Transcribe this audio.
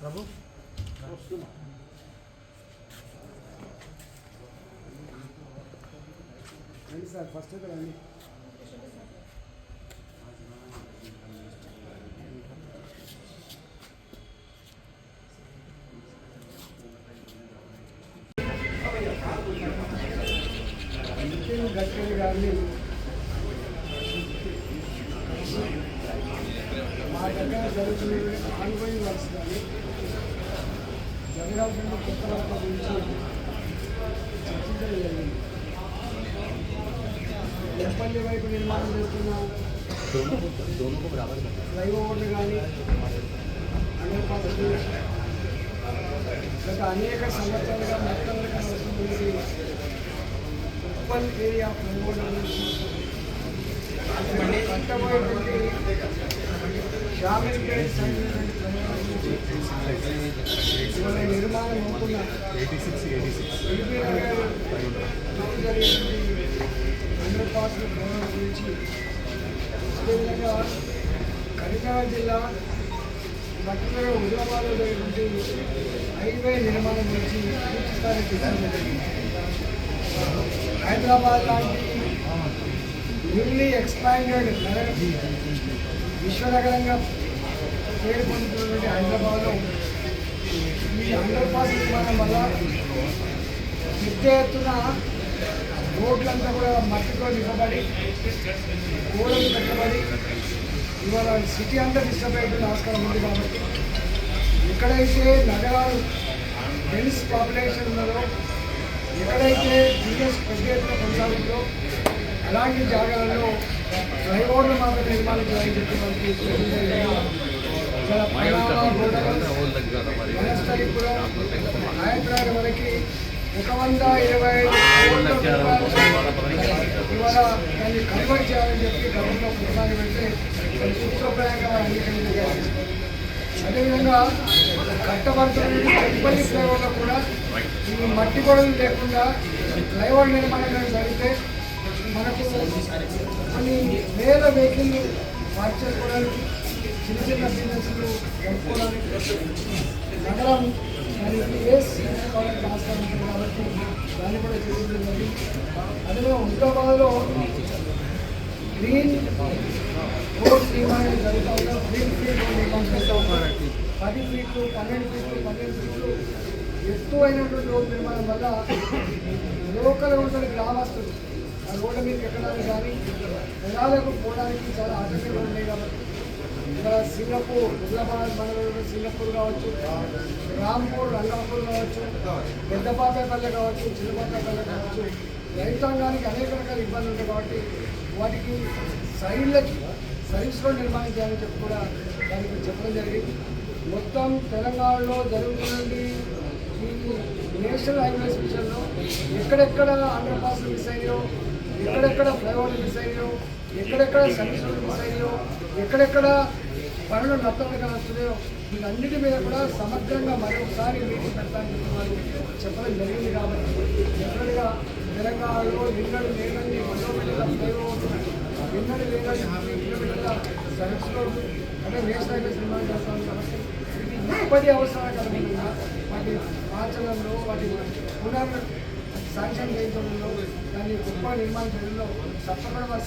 ప్రభు రండి sir, first అయితే రండి. గడ్కరీ గారిని మా దగ్గర జరుగుతున్న ఆన్గోయింగ్ వర్క్స్ కానీ జరగాల్సిన కొత్త వర్క్ గురించి చర్చించడం జరిగింది. ఎప్పటి వైపు నిర్మాణం చేస్తున్న ఫ్లైఓవర్లు కానీ అండర్ పాస్ గత అనేక సంవత్సరాలుగా మొట్టమొదటి వస్తుంది ఉప్పల్ ఏరియా ఫ్లైఓవర్ల నుంచి కట్టబోయేటువంటి షామిల్పేట్ సైడ్ ఇవాళ నిర్మాణం అవుతున్న అండర్ పాస్ ఫ్లైఓవర్ గురించి అదేవిధంగా కరీంనగర్ జిల్లా పర్టికులర్గా హుజరాబాద్లో జరిగినటువంటి హైవే నిర్మాణం గురించి పూర్తిస్థాయి డిస్కషన్ జరిగింది. హైదరాబాద్ లాంటి న్యూలీ ఎక్స్పాండెడ్ విశ్వనగరంగా పేరు పొందుతున్నటువంటి హైదరాబాద్లో ఈ అండర్ పాస్ నిర్మాణం వల్ల పెద్ద ఎత్తున రోడ్లంతా కూడా మట్టితో నింపబడి గోడలు పెట్టబడి ఇవాళ సిటీ అంతా డిస్టర్బ్ అయిపోయిన ఆస్కారం ఉంది. కాబట్టి ఎక్కడైతే నగరాలు డెన్స్ పాపులేషన్ ఉన్నదో, ఎక్కడైతే బిజినెస్ పెద్ద ఎత్తున కొనసాగుతుందో అలాంటి జాగాలలో ఫ్లైఓవర్లు మాత్రం నిర్మాణం చేయాలని చెప్పి మనకి వనస్థలిపురం నాయకురాల వరకు 125 ఇవాళ దాన్ని కన్వర్ట్ చేయాలని చెప్పి గవర్నమెంట్లో ప్రతిపాదన పెడితే సూత్రప్రాయంగా అంగీకరించారు. అదేవిధంగా కట్టబడుతున్న చెంపల్లి ఫ్లైఓవర్లో కూడా ఈ మట్టి గొడవలు లేకుండా ఫ్లైఓవర్ నిర్మాణం జరిగితే మనకు కొన్ని వేల వెహికల్ పార్క్ చేసుకోవడానికి, చిన్న చిన్న బిజినెస్లు జరుపుకోవడానికి, నగరం మరి కావాలని ఆస్కారం ఉంటుంది. కాబట్టి దాన్ని కూడా చేసింది. అదే హుజరాబాద్లో గ్రీన్ రోడ్ నిర్మాణం జరుగుతూ ఉంటాం. గ్రీన్ ఫీల్డ్ రోడ్ నిర్మాణం చేస్తూ ఉంటారు. 10 ఫీట్లు 12 ఫీట్లు 15 ఫీట్లు ఎత్తు అయినటువంటి రోడ్ నిర్మాణం వల్ల లోకల్ ఉంటుంది గ్రామస్తులు ఆ రోడ్ల మీద ఎక్కడానికి కానీ జనాలకు పోవడానికి చాలా ఆటంకంగా ఉన్నాయి. కాబట్టి ఇక్కడ సింగపూర్, హుజరాబాద్ మండలంలో సింగపూర్ కావచ్చు, రాంపూర్, రంగాపూర్ కావచ్చు, పెద్దపాతపల్లె కావచ్చు, చిన్నపాతపల్లె కావచ్చు, రైతాంగానికి అనేక రకాల ఇబ్బందులు ఉంటాయి. కాబట్టి వాటికి సైడ్లకి సర్వీస్ రోడ్ నిర్మాణం చేయాలని చెప్పి కూడా దానికి చెప్పడం జరిగింది. మొత్తం తెలంగాణలో జరుగుతున్నటువంటి ఈ నేషనల్ హైవేస్ విషయంలో ఎక్కడెక్కడ అండర్ పాస్లు మిస్ అయ్యాయో, ఎక్కడెక్కడ ఫ్లైఓవర్లు మిస్ అయ్యాయో, ఎక్కడెక్కడ సర్వీస్ రోడ్లు మిస్ అయ్యాయో, ఎక్కడెక్కడ పనులు నత్తలుగా వస్తున్నాయో వీటన్నిటి మీద కూడా సమగ్రంగా మరొకసారి మీటింగ్ పెట్టడానికి వాళ్ళు చెప్పడం జరిగింది. కాబట్టి డెఫినెట్గా తెలంగాణలో నిన్నడు లేదని కిలోమీటర్ల ఫ్లైఓవర్లు, నిన్నడు లేదని కిలోమీటర్ల సర్వీస్ రోడ్లు అంటే నేషనల్ హైవేస్ నిర్మాణం చేస్తాం. కాబట్టి ఇది ఇప్పటి అవసరానికి అనుగుణంగా వాటి మార్చడంలో, వాటి పునర్ శాంక్షన్ చేయించడంలో, దాన్ని గొప్ప నిర్మాణం చేయడంలో తప్పకుండా